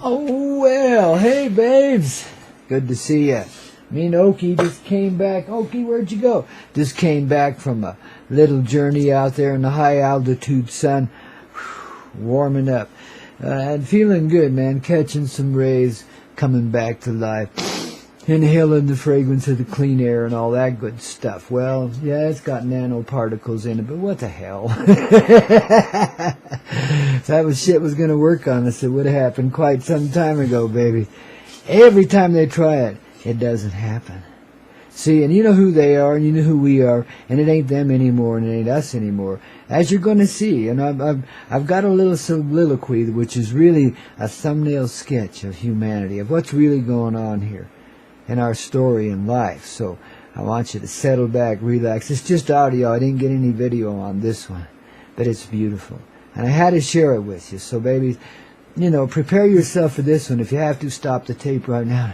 Oh, well, hey, babes. Good to see ya. Me and Okie just came back. Okie, where'd you go? Just came back from a little journey out there in the high-altitude sun. Warming up. And feeling good, man. Catching some rays, coming back to life. Inhaling the fragrance of the clean air and all that good stuff. Well, yeah, it's got nanoparticles in it, but what the hell? If that shit was going to work on us, it would have happened quite some time ago, baby. Every time they try it, it doesn't happen. See, and you know who they are, and you know who we are, and it ain't them anymore, and it ain't us anymore. As you're going to see, and I've got a little soliloquy, which is really a thumbnail sketch of humanity, of what's really going on here in our story in life. So I want you to settle back, relax. It's just audio. I didn't get any video on this one, but it's beautiful. And I had to share it with you. So, babies, you know, prepare yourself for this one. If you have to, stop the tape right now.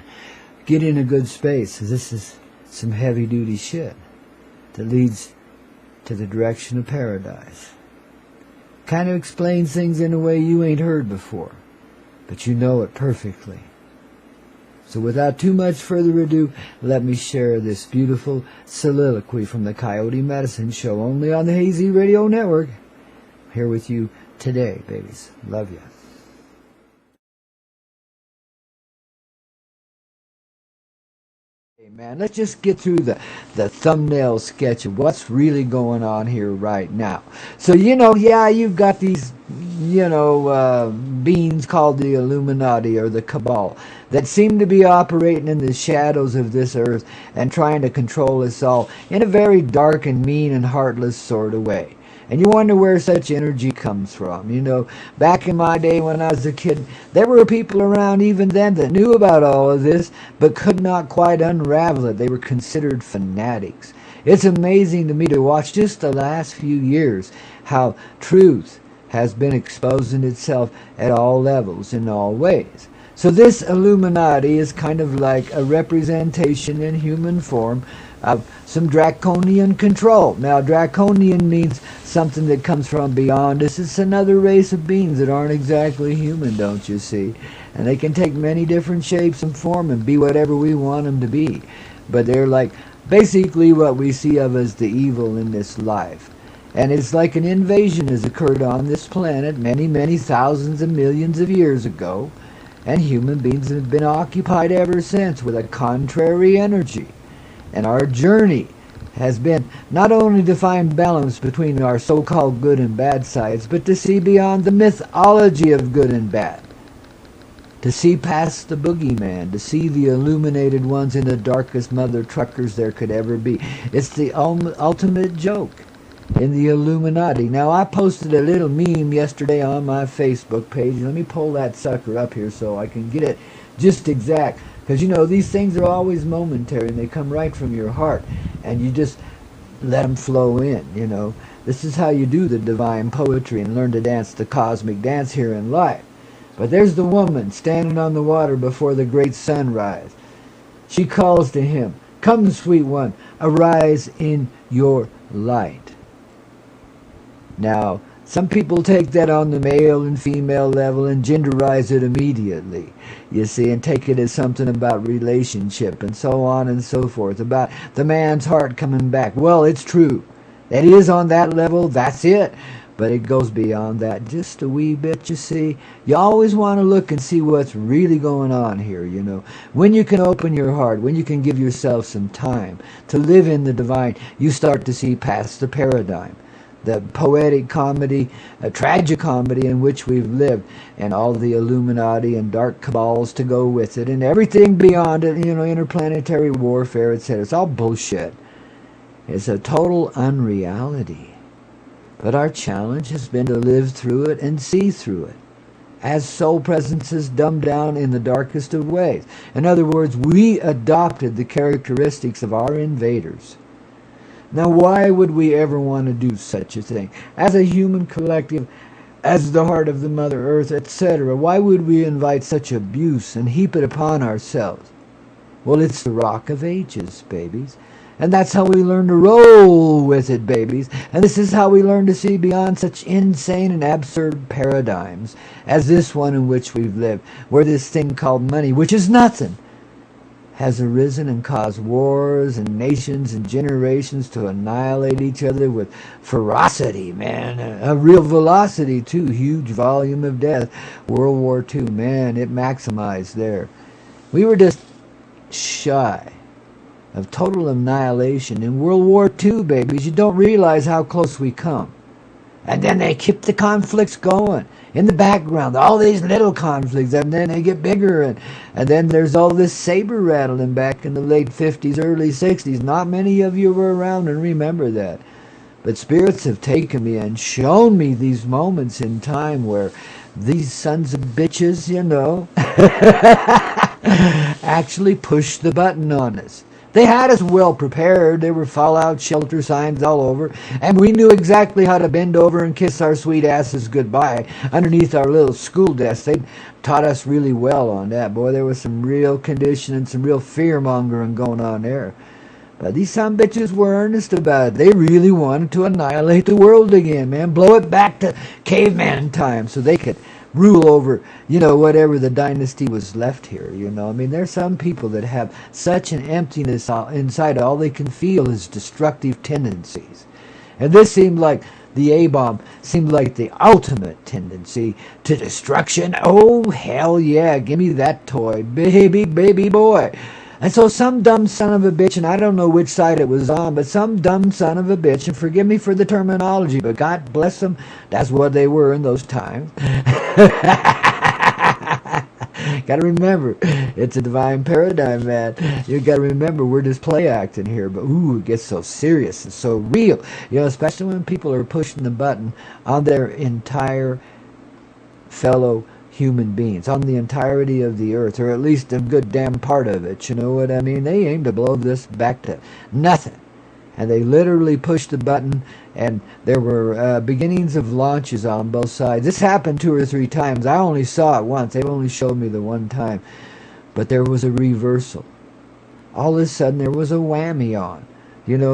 Get in a good space, 'cause this is some heavy-duty shit that leads to the direction of paradise. Kind of explains things in a way you ain't heard before, but you know it perfectly. So without too much further ado, let me share this beautiful soliloquy from the Coyote Medicine Show, only on the Hazy Radio Network. Here with you today, babies. Love ya. Hey, man, let's just get through the thumbnail sketch of what's really going on here right now. So, you know, yeah, you've got these, beings called the Illuminati or the Cabal that seem to be operating in the shadows of this earth and trying to control us all in a very dark and mean and heartless sort of way. And you wonder where such energy comes from. You know, back in my day when I was a kid, there were people around even then that knew about all of this, but could not quite unravel it. They were considered fanatics. It's amazing to me to watch just the last few years how truth has been exposing itself at all levels, in all ways. So this Illuminati is kind of like a representation in human form of some draconian control. Now, draconian means something that comes from beyond us. It's another race of beings that aren't exactly human, don't you see? And they can take many different shapes and form and be whatever we want them to be. But they're like basically what we see of as the evil in this life. And it's like an invasion has occurred on this planet many, many thousands and millions of years ago. And human beings have been occupied ever since with a contrary energy. And our journey has been not only to find balance between our so-called good and bad sides, but to see beyond the mythology of good and bad. To see past the boogeyman, to see the illuminated ones in the darkest mother truckers there could ever be. It's the ultimate joke in the Illuminati. Now, I posted a little meme yesterday on my Facebook page. Let me pull that sucker up here so I can get it just exact. Because, you know, these things are always momentary, and they come right from your heart, and you just let them flow in, you know. This is how you do the divine poetry and learn to dance the cosmic dance here in life. But there's the woman standing on the water before the great sunrise. She calls to him, "Come, sweet one, arise in your light." Now, some people take that on the male and female level and genderize it immediately, you see, and take it as something about relationship and so on and so forth, about the man's heart coming back. Well, it's true. It is on that level, that's it. But it goes beyond that just a wee bit, you see. You always want to look and see what's really going on here, you know. When you can open your heart, when you can give yourself some time to live in the divine, you start to see past the paradigm. The poetic comedy, a tragicomedy in which we've lived, and all the Illuminati and dark cabals to go with it, and everything beyond it, you know, interplanetary warfare, etc. It's all bullshit. It's a total unreality. But our challenge has been to live through it and see through it, as soul presences dumbed down in the darkest of ways. In other words, we adopted the characteristics of our invaders. Now, why would we ever want to do such a thing? As a human collective, as the heart of the Mother Earth, etc., why would we invite such abuse and heap it upon ourselves? Well, it's the Rock of Ages, babies. And that's how we learn to roll with it, babies. And this is how we learn to see beyond such insane and absurd paradigms as this one in which we've lived, where this thing called money, which is nothing, has arisen and caused wars and nations and generations to annihilate each other with ferocity, man. A real velocity, too. Huge volume of death. World War II, man, it maximized there. We were just shy of total annihilation in World War II, babies. You don't realize how close we come. And then they keep the conflicts going in the background, all these little conflicts, and then they get bigger, and then there's all this saber rattling back in the late 50s, early 60s. Not many of you were around and remember that. But spirits have taken me and shown me these moments in time where these sons of bitches, actually pushed the button on us. They had us well prepared. There were fallout shelter signs all over, and we knew exactly how to bend over and kiss our sweet asses goodbye underneath our little school desks. They taught us really well on that. Boy, there was some real conditioning, some real fear-mongering going on there. But these some bitches were earnest about it. They really wanted to annihilate the world again, man. Blow it back to caveman time so they could rule over, whatever the dynasty was left here, I mean, there's some people that have such an emptiness inside, all they can feel is destructive tendencies. And this seemed like the A-bomb, seemed like the ultimate tendency to destruction. Oh, hell yeah, give me that toy, baby boy. And so some dumb son of a bitch, and I don't know which side it was on, but some dumb son of a bitch, and forgive me for the terminology, but God bless them, that's what they were in those times. Gotta remember, it's a divine paradigm, man. You gotta remember, we're just play acting here, but ooh, it gets so serious and so real. Especially when people are pushing the button on their entire fellow human beings, on the entirety of the earth, or at least a good damn part of it, you know what I mean? They aim to blow this back to nothing. And they literally pushed the button, and there were beginnings of launches on both sides. This happened 2 or 3 times. I only saw it once. They only showed me the one time. But there was a reversal. All of a sudden, there was a whammy on.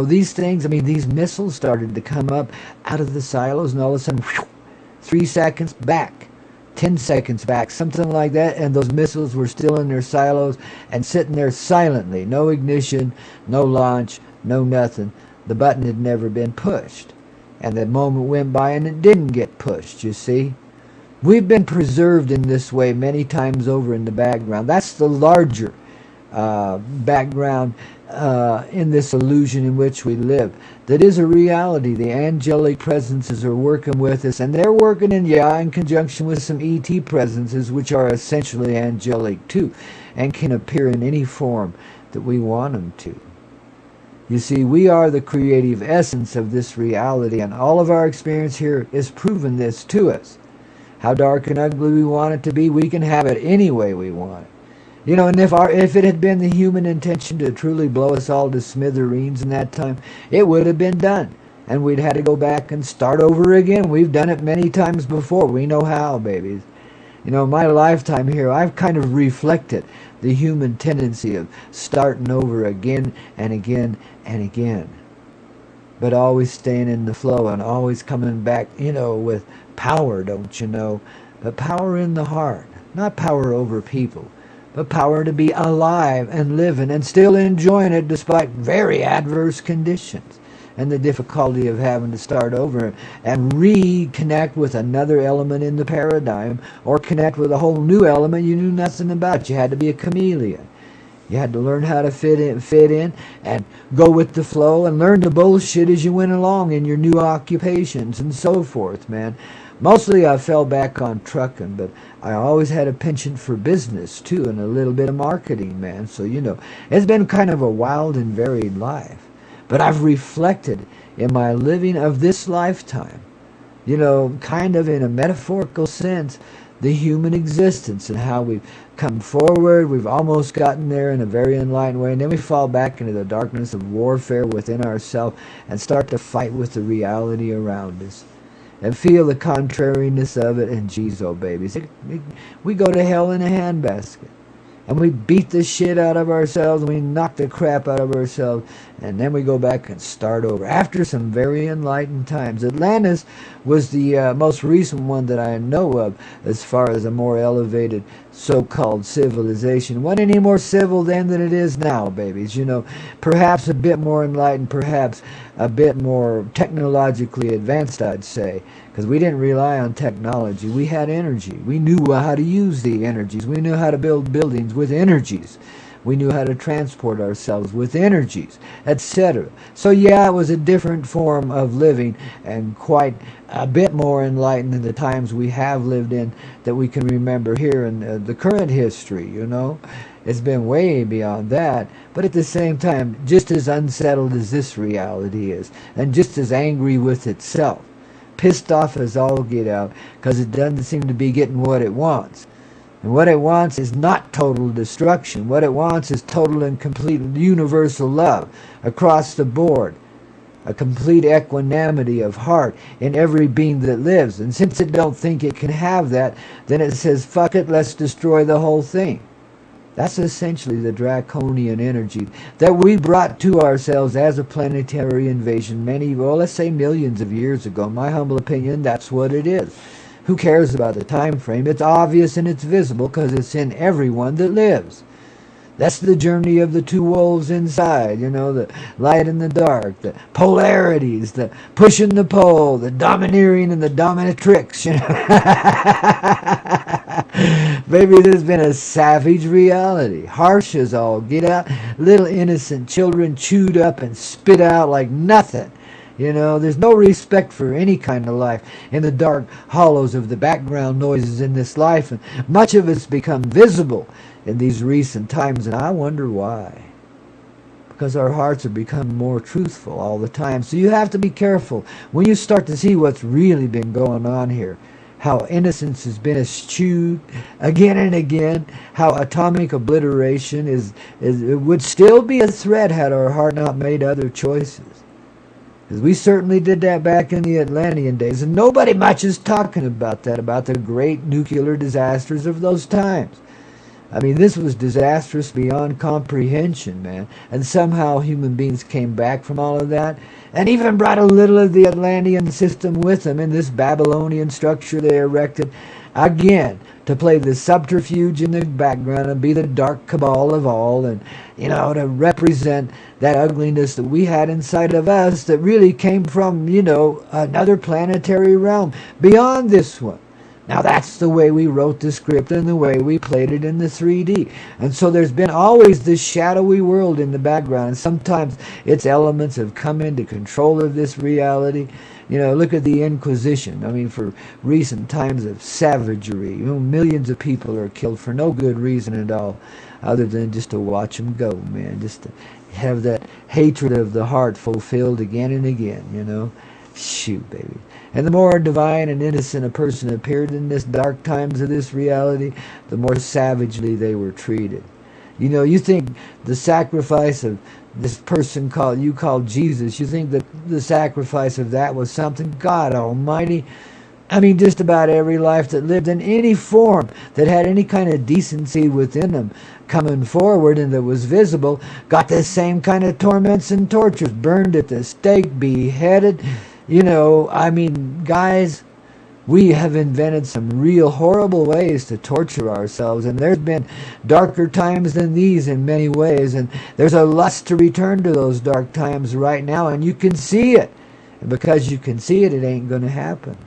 These things, these missiles started to come up out of the silos, and all of a sudden, whew, 3 seconds back. 10 seconds back, something like that, and those missiles were still in their silos and sitting there silently. No ignition, no launch, no nothing. The button had never been pushed. And the moment went by and it didn't get pushed, you see. We've been preserved in this way many times over in the background. That's the larger background in this illusion in which we live. That is a reality. The angelic presences are working with us, and they're working in conjunction with some ET presences, which are essentially angelic too, and can appear in any form that we want them to. You see, we are the creative essence of this reality, and all of our experience here is proving this to us. How dark and ugly we want it to be, we can have it any way we want it. And if it had been the human intention to truly blow us all to smithereens in that time, it would have been done. And we'd had to go back and start over again. We've done it many times before. We know how, babies. My lifetime here, I've kind of reflected the human tendency of starting over again and again and again. But always staying in the flow and always coming back, with power, don't you know? But power in the heart, not power over people. But power to be alive and living and still enjoying it despite very adverse conditions and the difficulty of having to start over and reconnect with another element in the paradigm, or connect with a whole new element you knew nothing about. You had to be a chameleon. You had to learn how to fit in and go with the flow and learn the bullshit as you went along in your new occupations and so forth, man. Mostly I fell back on trucking, but I always had a penchant for business too, and a little bit of marketing, man. So, it's been kind of a wild and varied life. But I've reflected in my living of this lifetime, kind of in a metaphorical sense, the human existence and how we've come forward. We've almost gotten there in a very enlightened way, and then we fall back into the darkness of warfare within ourselves and start to fight with the reality around us. And feel the contrariness of it, and geez, oh babies, we go to hell in a handbasket. And we beat the shit out of ourselves, and we knock the crap out of ourselves, and then we go back and start over after some very enlightened times. Atlantis was the most recent one that I know of as far as a more elevated so-called civilization. It wasn't any more civil then than it is now, babies. You know, perhaps a bit more enlightened, perhaps a bit more technologically advanced, I'd say, because we didn't rely on technology. We had energy. We knew how to use the energies. We knew how to build buildings with energies. We knew how to transport ourselves with energies, etc. So yeah, it was a different form of living and quite a bit more enlightened than the times we have lived in that we can remember here in the current history, you know. It's been way beyond that, but at the same time, just as unsettled as this reality is, and just as angry with itself, pissed off as all get out, because it doesn't seem to be getting what it wants. And what it wants is not total destruction. What it wants is total and complete universal love across the board. A complete equanimity of heart in every being that lives. And since it don't think it can have that, then it says, fuck it, let's destroy the whole thing. That's essentially the draconian energy that we brought to ourselves as a planetary invasion many, well, let's say millions of years ago. In my humble opinion, that's what it is. Who cares about the time frame? It's obvious and it's visible because it's in everyone that lives. That's the journey of the two wolves inside, you know, the light and the dark, the polarities, the pushing the pole, the domineering and the dominatrix, you know. Baby, there's been a savage reality, harsh as all get out, little innocent children chewed up and spit out like nothing. You know, there's no respect for any kind of life in the dark hollows of the background noises in this life, and much of it's become visible in these recent times, and I wonder why. Because our hearts are becoming more truthful all the time. So you have to be careful when you start to see what's really been going on here. How innocence has been eschewed again and again. How atomic obliteration it would still be a threat had our heart not made other choices. Because we certainly did that back in the Atlantean days, and nobody much is talking about that, about the great nuclear disasters of those times. I mean, this was disastrous beyond comprehension, man. And somehow human beings came back from all of that, and even brought a little of the Atlantean system with them in this Babylonian structure they erected, again, to play the subterfuge in the background and be the dark cabal of all, and, you know, to represent that ugliness that we had inside of us that really came from, you know, another planetary realm beyond this one. Now that's the way we wrote the script and the way we played it in the 3D. And so there's been always this shadowy world in the background. And sometimes its elements have come into control of this reality. You know, look at the Inquisition. I mean, for recent times of savagery, you know, millions of people are killed for no good reason at all, other than just to watch them go, man. Just to have that hatred of the heart fulfilled again and again, you know. Shoot, baby. And the more divine and innocent a person appeared in this dark times of this reality, the more savagely they were treated. You know, you think the sacrifice of this person called Jesus, you think that the sacrifice of that was something? God Almighty. I mean, just about every life that lived in any form that had any kind of decency within them coming forward and that was visible got the same kind of torments and tortures, burned at the stake, beheaded. You know, I mean, guys, we have invented some real horrible ways to torture ourselves, and there's been darker times than these in many ways, and there's a lust to return to those dark times right now, and you can see it. And because you can see it, it ain't going to happen.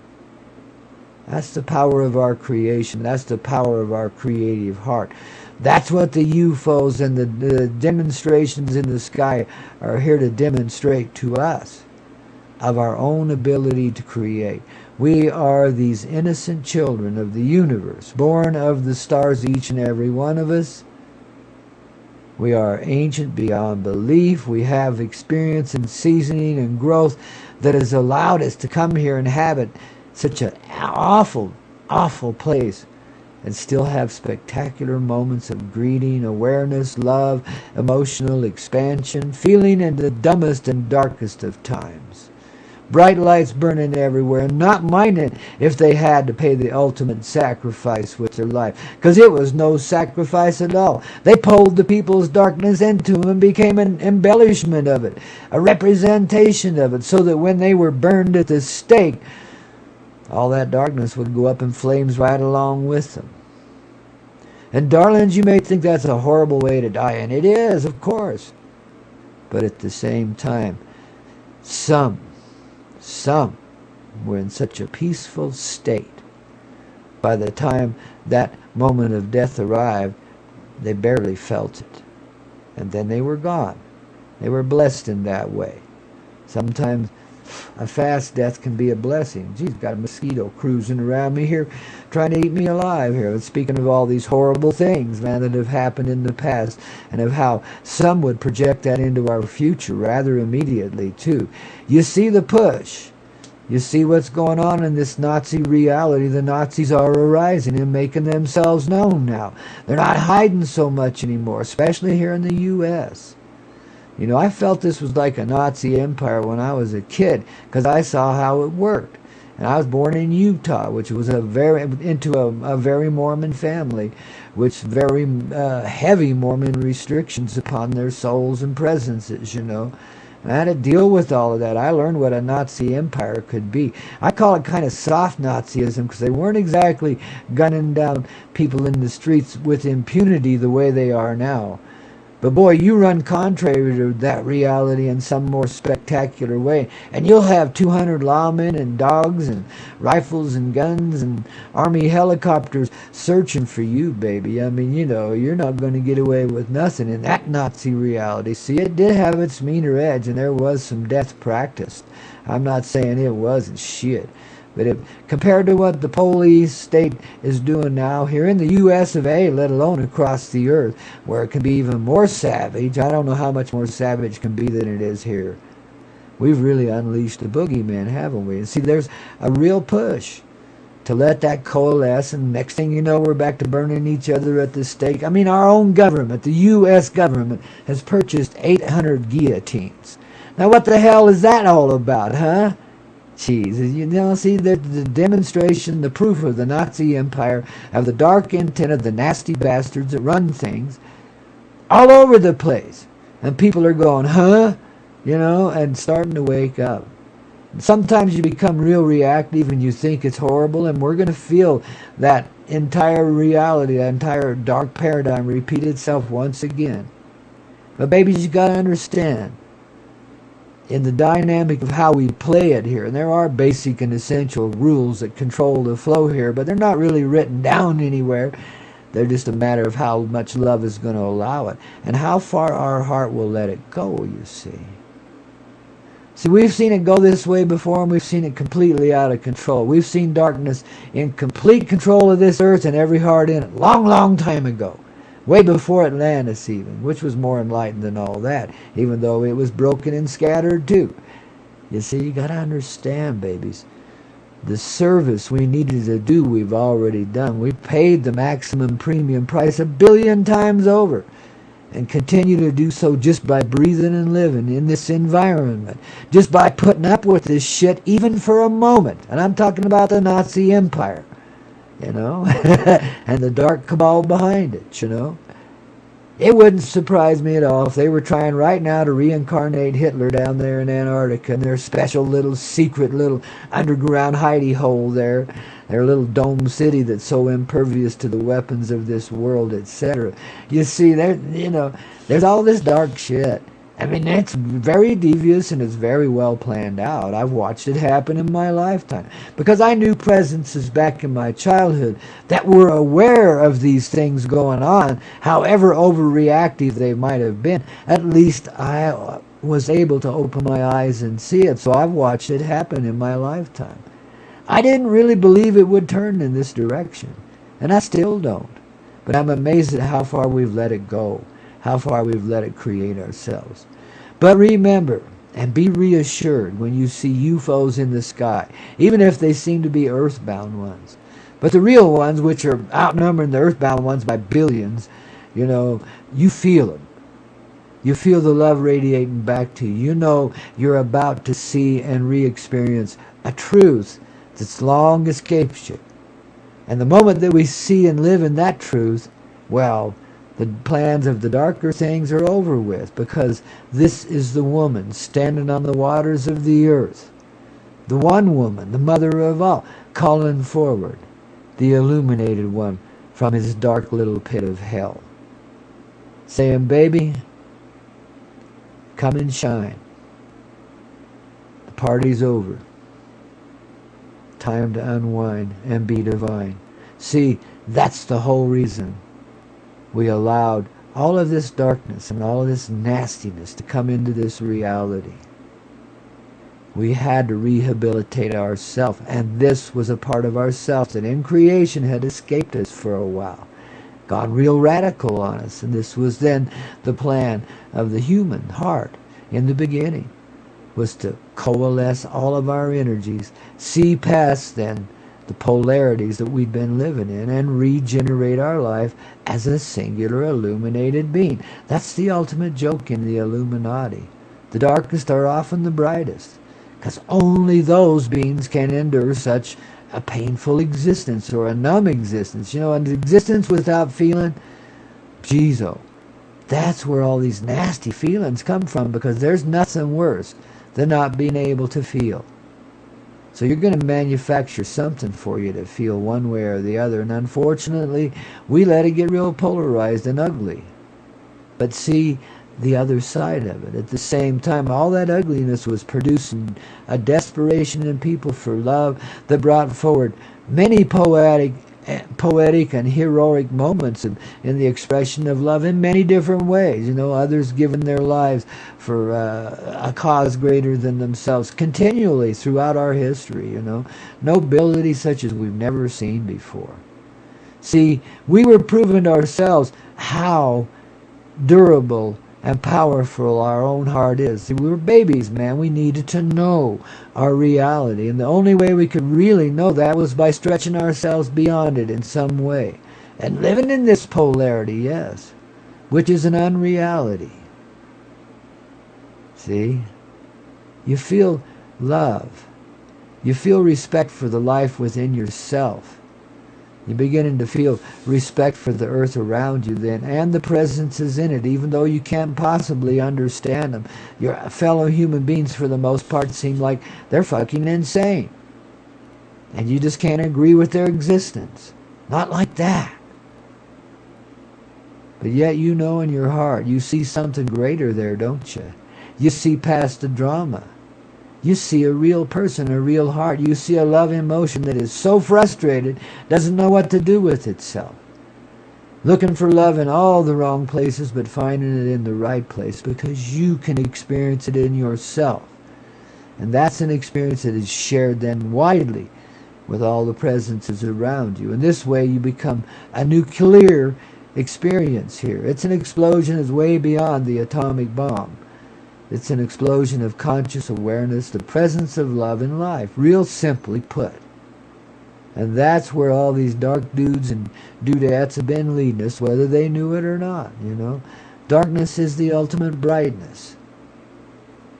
That's the power of our creation. That's the power of our creative heart. That's what the UFOs and the demonstrations in the sky are here to demonstrate to us, of our own ability to create. We are these innocent children of the universe, born of the stars, each and every one of us. We are ancient beyond belief. We have experience and seasoning and growth that has allowed us to come here and inhabit such an awful, awful place and still have spectacular moments of greeting, awareness, love, emotional expansion, feeling in the dumbest and darkest of times. bright lights burning everywhere, and not minding if they had to pay the ultimate sacrifice with their life, because it was no sacrifice at all. They pulled the people's darkness into them and became an embellishment of it, a representation of it, so that when they were burned at the stake, all that darkness would go up in flames right along with them. And darlings, you may think that's a horrible way to die, and it is, of course. But at the same time, some were in such a peaceful state. By the time that moment of death arrived, they barely felt it. And then they were gone. They were blessed in that way. Sometimes a fast death can be a blessing. Geez, got a mosquito cruising around me here, trying to eat me alive here. Speaking of all these horrible things, man, that have happened in the past, and of how some would project that into our future rather immediately, too. You see the push. You see what's going on in this Nazi reality. The Nazis are arising and making themselves known now. They're not hiding so much anymore, especially here in the U.S. You know, I felt this was like a Nazi empire when I was a kid, because I saw how it worked. And I was born in Utah, which was a very Mormon family, with very heavy Mormon restrictions upon their souls and presences, you know. And I had to deal with all of that. I learned what a Nazi empire could be. I call it kind of soft Nazism, because they weren't exactly gunning down people in the streets with impunity the way they are now. But boy, you run contrary to that reality in some more spectacular way, and you'll have 200 lawmen and dogs and rifles and guns and army helicopters searching for you, baby. I mean, you know, you're not going to get away with nothing in that Nazi reality. See, it did have its meaner edge, and there was some death practiced. I'm not saying it wasn't shit. But compared to what the police state is doing now here in the U.S. of A., let alone across the earth, where it can be even more savage, I don't know how much more savage can be than it is here. We've really unleashed the boogeyman, haven't we? And see, there's a real push to let that coalesce, and next thing you know, we're back to burning each other at the stake. I mean, our own government, the U.S. government, has purchased 800 guillotines. Now, what the hell is that all about, huh? Jeez, you know, see, the demonstration, the proof of the Nazi empire, of the dark intent of the nasty bastards that run things all over the place. And people are going, huh? You know, and starting to wake up. Sometimes you become real reactive and you think it's horrible, and we're going to feel that entire reality, that entire dark paradigm repeat itself once again. But babies, you got to understand, in the dynamic of how we play it here, and there are basic and essential rules that control the flow here, but they're not really written down anywhere. They're just a matter of how much love is going to allow it, and how far our heart will let it go, you see. See, we've seen it go this way before, and we've seen it completely out of control. We've seen darkness in complete control of this earth and every heart in it, long, long time ago. Way before Atlantis even, which was more enlightened than all that, even though it was broken and scattered too. You see, you got to understand, babies, the service we needed to do, we've already done. We've paid the maximum premium price 1 billion times over, and continue to do so just by breathing and living in this environment, just by putting up with this shit even for a moment. And I'm talking about the Nazi Empire, you know, and the dark cabal behind it, you know. It wouldn't surprise me at all if they were trying right now to reincarnate Hitler down there in Antarctica in their special little secret little underground hidey hole there, their little dome city that's so impervious to the weapons of this world, etc. You see, there, you know, there's all this dark shit. I mean, it's very devious and it's very well planned out. I've watched it happen in my lifetime because I knew presences back in my childhood that were aware of these things going on, however overreactive they might have been. At least I was able to open my eyes and see it, so I've watched it happen in my lifetime. I didn't really believe it would turn in this direction, and I still don't. But I'm amazed at how far we've let it go, how far we've let it create ourselves. But remember, and be reassured when you see UFOs in the sky, even if they seem to be earthbound ones. But the real ones, which are outnumbering the earthbound ones by billions, you know, you feel them. You feel the love radiating back to you. You know you're about to see and re-experience a truth that's long escaped you. And the moment that we see and live in that truth, well, the plans of the darker things are over with, because this is the woman standing on the waters of the earth. The one woman, the mother of all, calling forward the illuminated one from his dark little pit of hell, saying, baby, come and shine. The party's over. Time to unwind and be divine. See, that's the whole reason we allowed all of this darkness and all of this nastiness to come into this reality. We had to rehabilitate ourselves, and this was a part of ourselves that in creation had escaped us for a while. Got real radical on us, and this was then the plan of the human heart in the beginning, was to coalesce all of our energies, see past then the polarities that we'd been living in, and regenerate our life as a singular illuminated being. That's the ultimate joke in the Illuminati. The darkest are often the brightest, because only those beings can endure such a painful existence, or a numb existence. You know, an existence without feeling, Jeezo. That's where all these nasty feelings come from, because there's nothing worse than not being able to feel. So you're going to manufacture something for you to feel one way or the other, and unfortunately, we let it get real polarized and ugly. But see the other side of it. At the same time, all that ugliness was producing a desperation in people for love that brought forward many poetic and heroic moments in the expression of love in many different ways. You know, others giving their lives for a cause greater than themselves continually throughout our history. You know, nobility such as we've never seen before. See, we were proving to ourselves how durable and powerful our own heart is. See, we were babies, man. We needed to know our reality, and the only way we could really know that was by stretching ourselves beyond it in some way, and living in this polarity, yes, which is an unreality. See, you feel love, you feel respect for the life within yourself. You're beginning to feel respect for the earth around you then, and the presences in it, even though you can't possibly understand them. Your fellow human beings, for the most part, seem like they're fucking insane. And you just can't agree with their existence. Not like that. But yet you know in your heart, you see something greater there, don't you? You see past the drama. You see a real person, a real heart. You see a love emotion that is so frustrated, doesn't know what to do with itself. Looking for love in all the wrong places, but finding it in the right place, because you can experience it in yourself. And that's an experience that is shared then widely with all the presences around you. And this way you become a nuclear experience here. It's an explosion that's way beyond the atomic bomb. It's an explosion of conscious awareness, the presence of love in life, real simply put. And that's where all these dark dudes and dudettes have been leading us, whether they knew it or not, you know. Darkness is the ultimate brightness.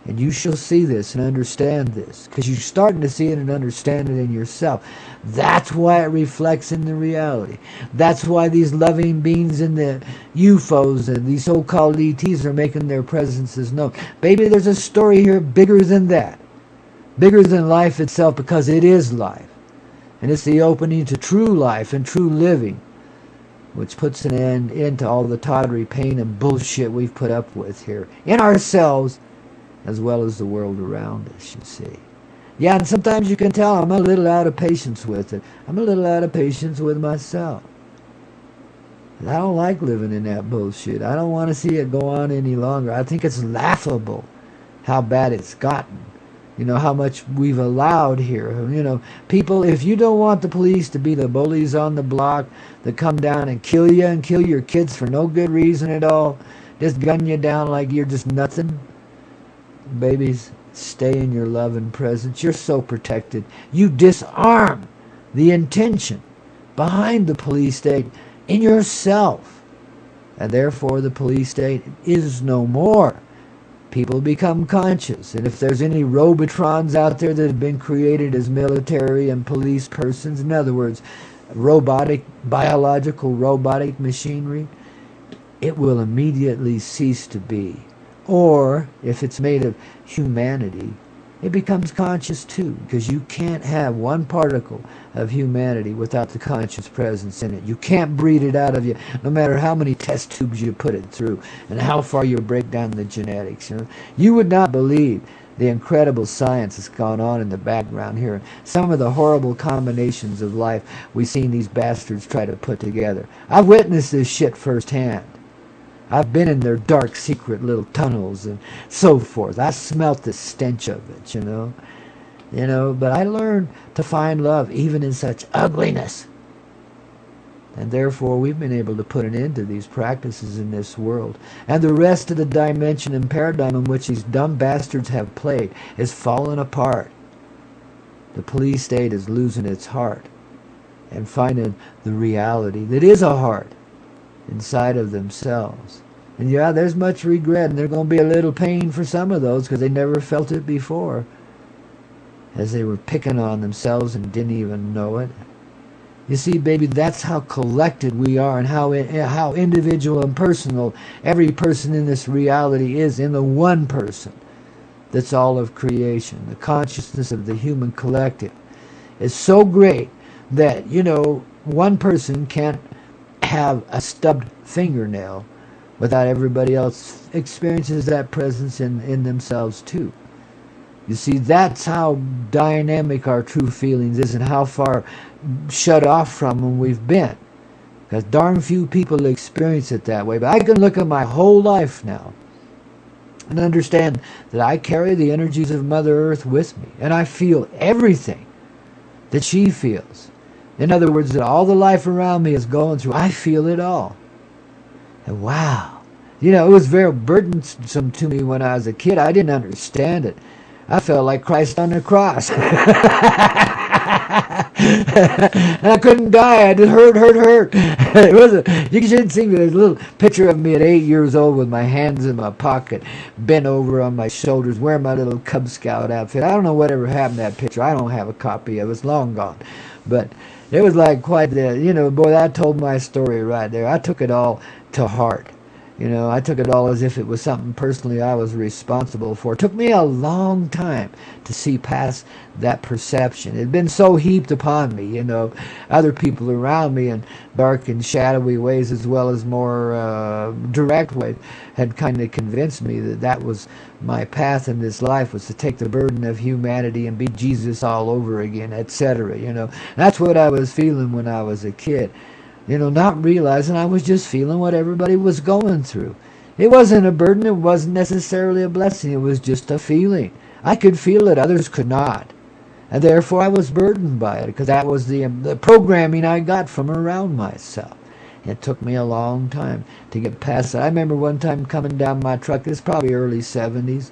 And you shall see this and understand this, because you're starting to see it and understand it in yourself. That's why it reflects in the reality. That's why these loving beings in the UFOs and these so-called ETs are making their presences known. Baby, there's a story here bigger than that. Bigger than life itself, because it is life. And it's the opening to true life and true living, which puts an end into all the tawdry pain and bullshit we've put up with here in ourselves, as well as the world around us, you see. Yeah, and sometimes you can tell I'm a little out of patience with it. I'm a little out of patience with myself. And I don't like living in that bullshit. I don't want to see it go on any longer. I think it's laughable how bad it's gotten. You know, how much we've allowed here. You know, people, if you don't want the police to be the bullies on the block that come down and kill you and kill your kids for no good reason at all, just gun you down like you're just nothing, babies, stay in your love and presence. You're so protected. You disarm the intention behind the police state in yourself. and therefore the police state is no more. People become conscious, and if there's any robotrons out there that have been created as military and police persons, in other words, biological robotic machinery, it will immediately cease to be. Or, if it's made of humanity, it becomes conscious too, because you can't have one particle of humanity without the conscious presence in it. You can't breed it out of you, no matter how many test tubes you put it through and how far you break down the genetics. You would not believe the incredible science that's gone on in the background here. Some of the horrible combinations of life we've seen these bastards try to put together. I've witnessed this shit firsthand. I've been in their dark, secret little tunnels and so forth. I smelt the stench of it, but I learned to find love even in such ugliness. And therefore, we've been able to put an end to these practices in this world. And the rest of the dimension and paradigm in which these dumb bastards have played is falling apart. The police state is losing its heart and finding the reality that is a heart inside of themselves. And yeah, there's much regret, and there's going to be a little pain for some of those because they never felt it before, as they were picking on themselves and didn't even know it. You see, baby, that's how collected we are, and how individual and personal every person in this reality is in the one person that's all of creation. The consciousness of the human collective is so great that, one person can't have a stubbed fingernail without everybody else experiences that presence in themselves too. You see, that's how dynamic our true feelings is and how far shut off from them we've been. Because darn few people experience it that way. But I can look at my whole life now and understand that I carry the energies of Mother Earth with me. And I feel everything that she feels. In other words, that all the life around me is going through, I feel it all. And wow. It was very burdensome to me when I was a kid. I didn't understand it. I felt like Christ on the cross. And I couldn't die. I just hurt. You should see me. There's a little picture of me at 8 years old with my hands in my pocket, bent over on my shoulders, wearing my little Cub Scout outfit. I don't know whatever happened to that picture. I don't have a copy of it. It's long gone. But it was like quite the, boy, that told my story right there. I took it all to heart. I took it all as if it was something personally I was responsible for. It took me a long time to see past that perception. It had been so heaped upon me, other people around me in dark and shadowy ways as well as more direct ways had kind of convinced me that that was my path in this life, was to take the burden of humanity and be Jesus all over again, etc. That's what I was feeling when I was a kid. Not realizing I was just feeling what everybody was going through. It wasn't a burden. It wasn't necessarily a blessing. It was just a feeling. I could feel it. Others could not. And therefore I was burdened by it because that was the programming I got from around myself. It took me a long time to get past that. I remember one time coming down my truck. It's probably early 70s.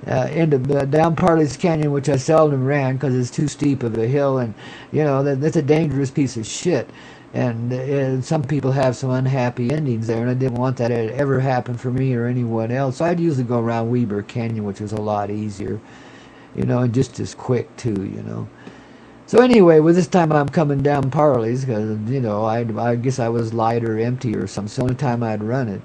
Down Parley's Canyon, which I seldom ran because it's too steep of a hill. And, that's a dangerous piece of shit. And some people have some unhappy endings there, and I didn't want that to ever happen for me or anyone else. So I'd usually go around Weber Canyon, which was a lot easier, and just as quick too, So anyway, with this time I'm coming down Parley's because, I guess I was light or empty or something. It's the only time I'd run it.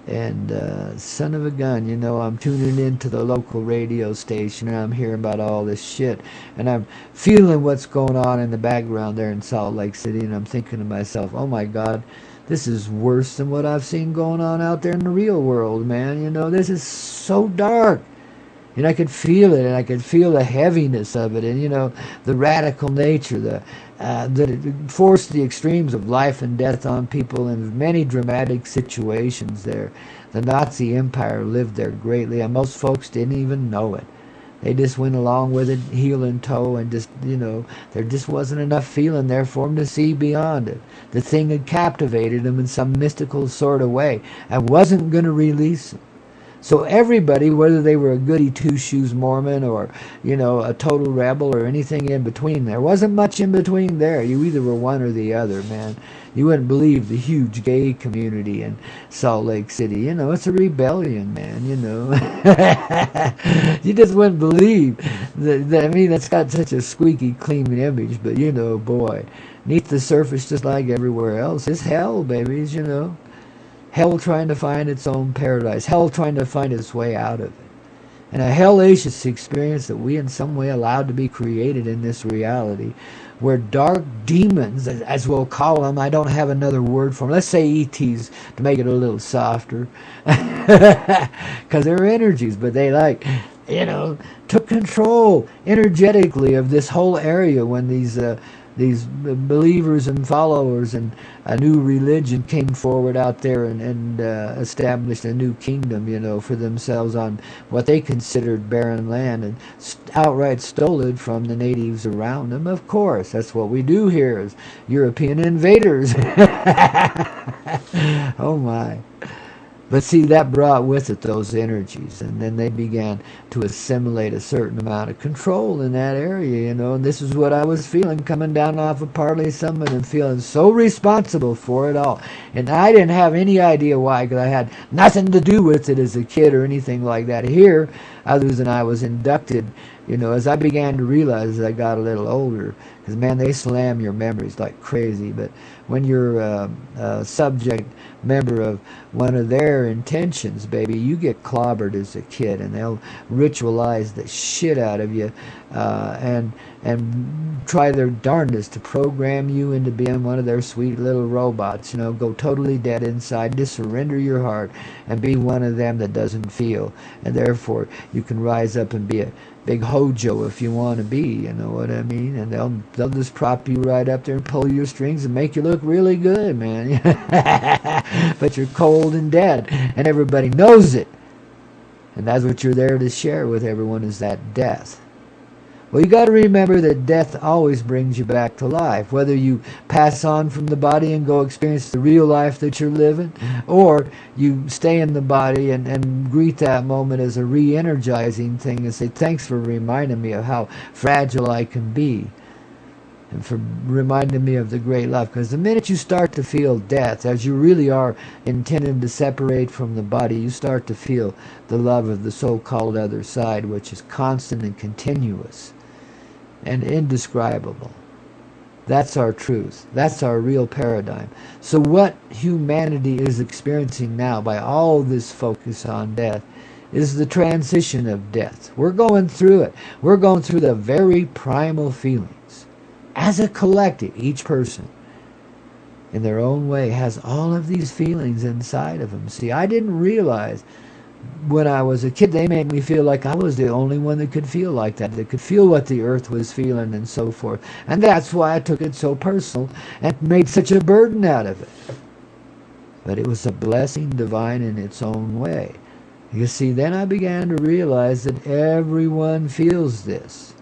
And son of a gun, I'm tuning into the local radio station and I'm hearing about all this shit. And I'm feeling what's going on in the background there in Salt Lake City. And I'm thinking to myself, oh my God, this is worse than what I've seen going on out there in the real world, man. This is so dark. And I could feel it, and I could feel the heaviness of it, and the radical nature, that it forced the extremes of life and death on people in many dramatic situations there. The Nazi Empire lived there greatly, and most folks didn't even know it. They just went along with it, heel and toe, and just, there just wasn't enough feeling there for them to see beyond it. The thing had captivated them in some mystical sort of way, and wasn't going to release them. So everybody, whether they were a goody two-shoes Mormon or, a total rebel or anything in between, there wasn't much in between there. You either were one or the other, man. You wouldn't believe the huge gay community in Salt Lake City. It's a rebellion, man. You just wouldn't believe that. I mean, that's got such a squeaky clean image, but boy, neath the surface, just like everywhere else, it's hell, babies. Hell trying to find its own paradise. Hell trying to find its way out of it. And a hellacious experience that we in some way allowed to be created in this reality, where dark demons, as we'll call them, I don't have another word for them, let's say ETs to make it a little softer, because they're energies, but they took control energetically of this whole area when these believers and followers and a new religion came forward out there and established a new kingdom, for themselves on what they considered barren land, and outright stole it from the natives around them. Of course, that's what we do here as European invaders. Oh my. But see, that brought with it those energies, and then they began to assimilate a certain amount of control in that area, and this is what I was feeling coming down off of Parley Summit and feeling so responsible for it all. And I didn't have any idea why, because I had nothing to do with it as a kid or anything like that here, other than I was inducted, as I began to realize as I got a little older, because, man, they slam your memories like crazy. But when you're a subject member of one of their intentions, baby, you get clobbered as a kid, and they'll ritualize the shit out of you and try their darndest to program you into being one of their sweet little robots. Go totally dead inside, just surrender your heart and be one of them that doesn't feel, and therefore you can rise up and be a big hojo if you want to be, you know what I mean? And they'll just prop you right up there and pull your strings and make you look really good, man. But you're cold and dead, and everybody knows it. And that's what you're there to share with everyone, is that death. Well, you got to remember that death always brings you back to life, whether you pass on from the body and go experience the real life that you're living, or you stay in the body and greet that moment as a re-energizing thing and say, thanks for reminding me of how fragile I can be, and for reminding me of the great love. Because the minute you start to feel death, as you really are intended to separate from the body, you start to feel the love of the so-called other side, which is constant and continuous and indescribable. That's our truth. That's our real paradigm. So what humanity is experiencing now by all this focus on death is the transition of death. We're going through it. We're going through the very primal feelings. As a collective, each person in their own way has all of these feelings inside of them. See, I didn't realize when I was a kid, they made me feel like I was the only one that could feel like that could feel what the earth was feeling and so forth. And that's why I took it so personal and made such a burden out of it. But it was a blessing divine in its own way. You see, then I began to realize that everyone feels this.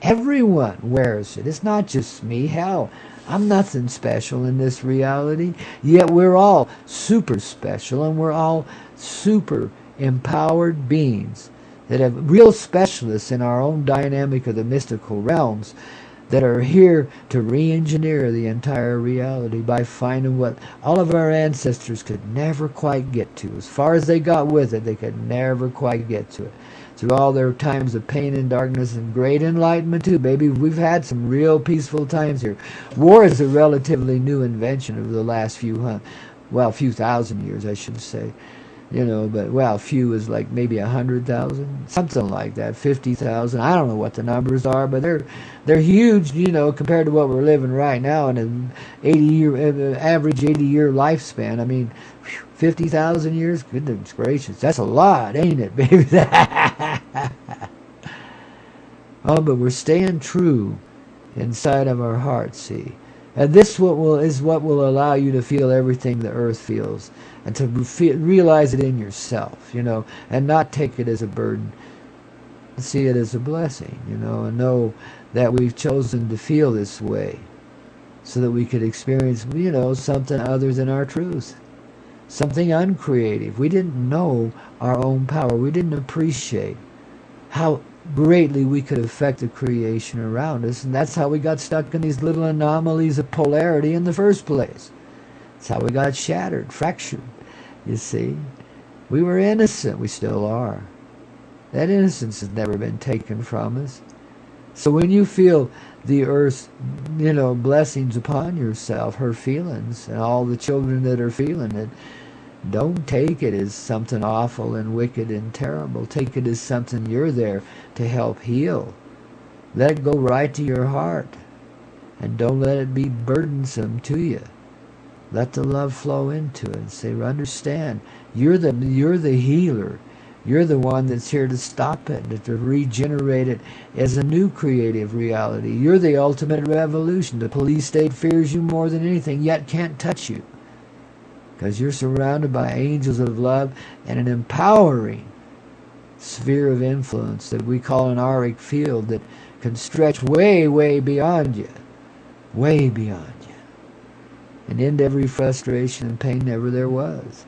Everyone wears it. It's not just me. Hell, I'm nothing special in this reality. Yet we're all super special, and we're all super empowered beings that have real specialists in our own dynamic of the mystical realms that are here to re-engineer the entire reality by finding what all of our ancestors could never quite get to. As far as they got with it, they could never quite get to it. Through all their times of pain and darkness and great enlightenment too, baby. We've had some real peaceful times here. War is a relatively new invention of the last few thousand years, I should say. But few is like maybe 100,000, something like that, 50,000. I don't know what the numbers are, but they're huge, compared to what we're living right now in an average 80-year lifespan. I mean, 50,000 years, goodness gracious, that's a lot, ain't it, baby? Oh, but we're staying true inside of our hearts, see. And this is what will allow you to feel everything the earth feels, and to realize it in yourself, and not take it as a burden. See it as a blessing, and know that we've chosen to feel this way so that we could experience, something other than our truth, something uncreative. We didn't know our own power. We didn't appreciate how greatly we could affect the creation around us, and that's how we got stuck in these little anomalies of polarity in the first place. That's how we got shattered, fractured, you see. We were innocent, we still are. That innocence has never been taken from us. So when you feel the earth's, blessings upon yourself, her feelings, and all the children that are feeling it, don't take it as something awful and wicked and terrible. Take it as something you're there to help heal. Let it go right to your heart. And don't let it be burdensome to you. Let the love flow into it and say, understand, you're the healer. You're the one that's here to stop it, to regenerate it as a new creative reality. You're the ultimate revolution. The police state fears you more than anything, yet can't touch you. Because you're surrounded by angels of love and an empowering sphere of influence that we call an auric field that can stretch way, way beyond you. Way beyond you. And end every frustration and pain ever there was.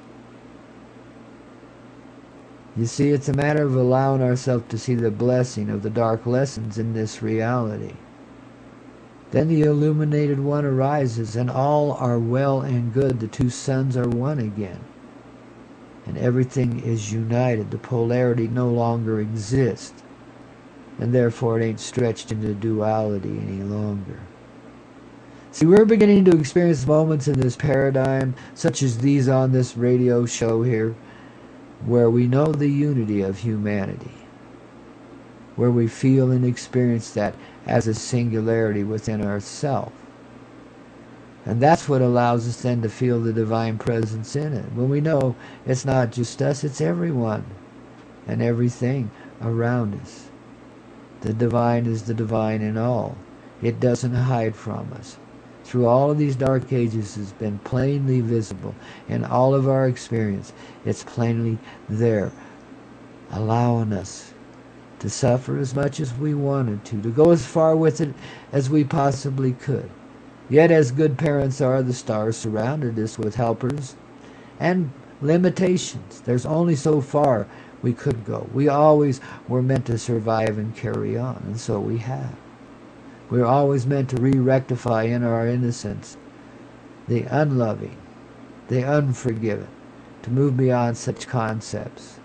You see, it's a matter of allowing ourselves to see the blessing of the dark lessons in this reality. Then the illuminated one arises, and all are well and good. The two suns are one again. And everything is united. The polarity no longer exists. And therefore it ain't stretched into duality any longer. See, we're beginning to experience moments in this paradigm, such as these on this radio show here, where we know the unity of humanity, where we feel and experience that as a singularity within ourselves. And that's what allows us then to feel the divine presence in it. When we know it's not just us, it's everyone and everything around us. The divine is the divine in all. It doesn't hide from us. Through all of these dark ages, it's been plainly visible in all of our experience. It's plainly there, allowing us to suffer as much as we wanted to go as far with it as we possibly could. Yet, as good parents are, the stars surrounded us with helpers and limitations. There's only so far we could go. We always were meant to survive and carry on, and so we have. We're always meant to re-rectify in our innocence the unloving, the unforgiven, to move beyond such concepts,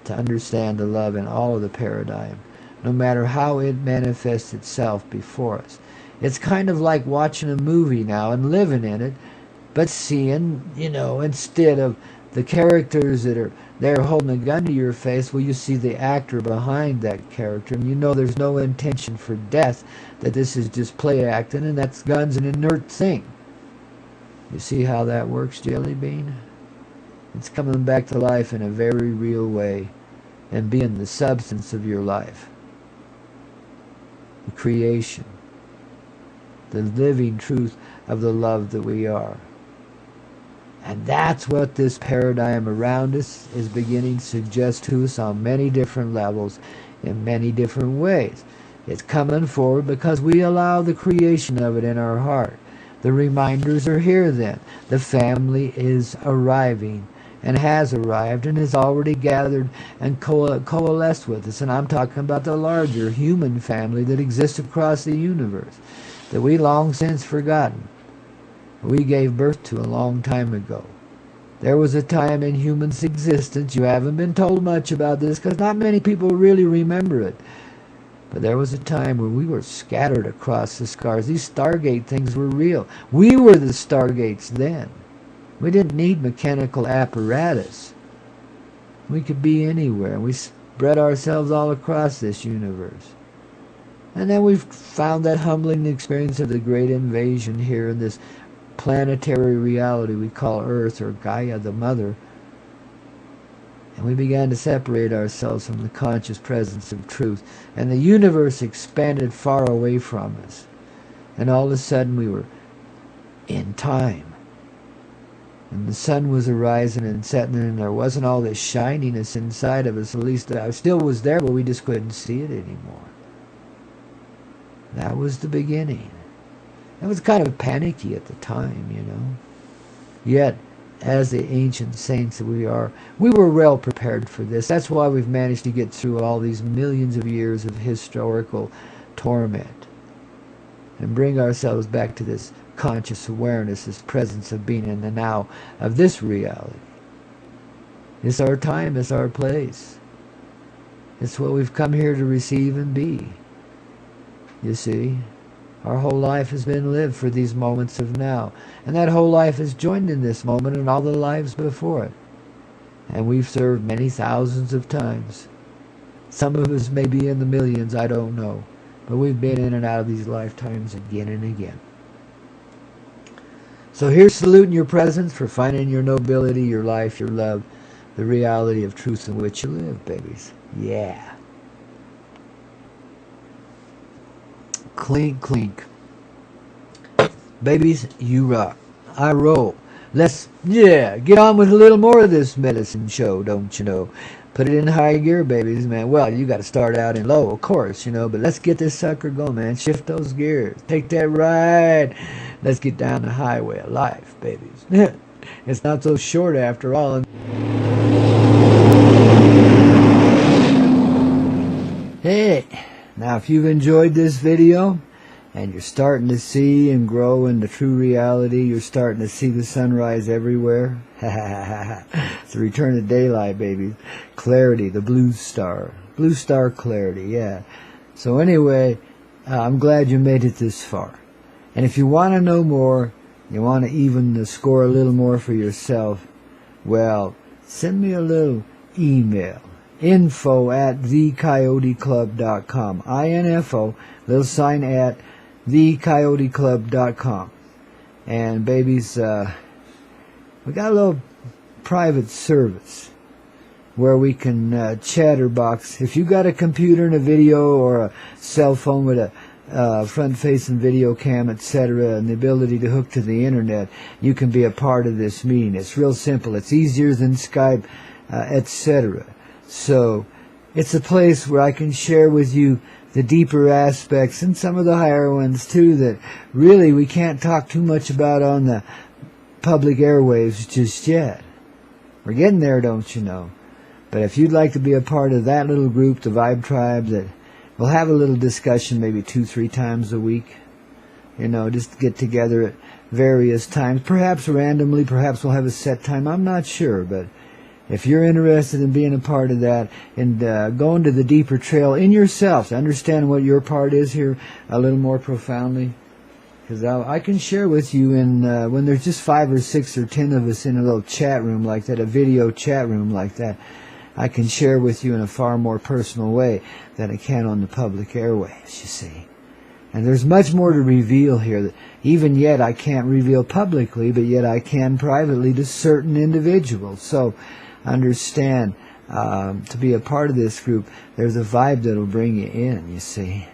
to understand the love in all of the paradigm, no matter how it manifests itself before us. It's kind of like watching a movie now and living in it, but seeing, instead of the characters that are there holding a gun to your face, well, you see the actor behind that character, and you know there's no intention for death, that this is just play acting, and that gun's an inert thing. You see how that works, Jelly Bean? It's coming back to life in a very real way and being the substance of your life. The creation. The living truth of the love that we are. And that's what this paradigm around us is beginning to suggest to us on many different levels, in many different ways. It's coming forward because we allow the creation of it in our heart. The reminders are here then. The family is arriving and has arrived and has already gathered and coalesced with us. And I'm talking about the larger human family that exists across the universe, that we long since forgotten. We gave birth to a long time ago. There was a time in human's existence, you haven't been told much about this because not many people really remember it, but there was a time when we were scattered across the stars. These Stargate things were real. We were the Stargates then. We didn't need mechanical apparatus. We could be anywhere. We spread ourselves all across this universe. And then we've found that humbling experience of the great invasion here in this planetary reality we call Earth, or Gaia, the Mother. And we began to separate ourselves from the conscious presence of truth. And the universe expanded far away from us. And all of a sudden we were in time. And the sun was arising and setting, and there wasn't all this shininess inside of us. At least I still was there, but we just couldn't see it anymore. That was the beginning. It was kind of panicky at the time, Yet, as the ancient saints that we are, we were well prepared for this. That's why we've managed to get through all these millions of years of historical torment and bring ourselves back to this conscious awareness, this presence of being in the now of this reality. It's our time, it's our place. It's what we've come here to receive and be. You see, our whole life has been lived for these moments of now. And that whole life is joined in this moment and all the lives before it. And we've served many thousands of times. Some of us may be in the millions, I don't know. But we've been in and out of these lifetimes again and again. So here's saluting your presence for finding your nobility, your life, your love, the reality of truth in which you live, babies. Yeah. Clink, clink. Babies, you rock. I roll. Let's, get on with a little more of this medicine show, don't you know? Put it in high gear, babies, man. Well, you got to start out in low, of course, you know, but let's get this sucker going, man. Shift those gears. Take that ride. Let's get down the highway of life, babies. It's not so short after all. Hey, now if you've enjoyed this video and you're starting to see and grow into true reality, you're starting to see the sunrise everywhere. It's the return of daylight, baby. Clarity, the blue star clarity, yeah. So anyway, I'm glad you made it this far. And if you want to know more, you want to even score a little more for yourself, well, send me a little email. info@thecoyoteclub.com. INFO, little sign at thecoyoteclub.com. And babies, we got a little private service where we can chatterbox. If you got a computer and a video or a cell phone with a front-facing video cam, etc., and the ability to hook to the internet, you can be a part of this meeting. It's real simple. It's easier than Skype, etc. So it's a place where I can share with you the deeper aspects and some of the higher ones too that really we can't talk too much about on the public airwaves just yet. We're getting there, don't you know? But if you'd like to be a part of that little group, the Vibe Tribe, that we'll have a little discussion maybe 2-3 times a week. You know, just get together at various times, perhaps randomly, perhaps we'll have a set time, I'm not sure, but if you're interested in being a part of that and going to the deeper trail in yourself to understand what your part is here a little more profoundly, because I can share with you when there's just 5 or 6 or 10 of us in a little chat room like that, a video chat room like that, I can share with you in a far more personal way than I can on the public airwaves, you see. And there's much more to reveal here that even yet I can't reveal publicly, but yet I can privately to certain individuals. So understand, to be a part of this group, there's a vibe that'll bring you in, you see.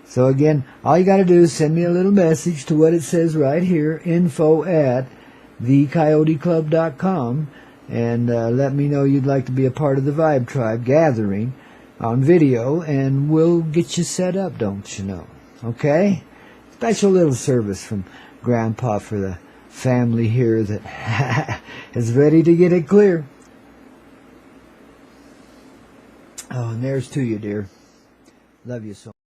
So again, all you got to do is send me a little message to what it says right here, info@thecoyoteclub.com, and let me know you'd like to be a part of the Vibe Tribe gathering on video, and we'll get you set up, don't you know? Okay? Special little service from Grandpa for the family here that is ready to get it clear. Oh, and there's to you, dear. Love you so much.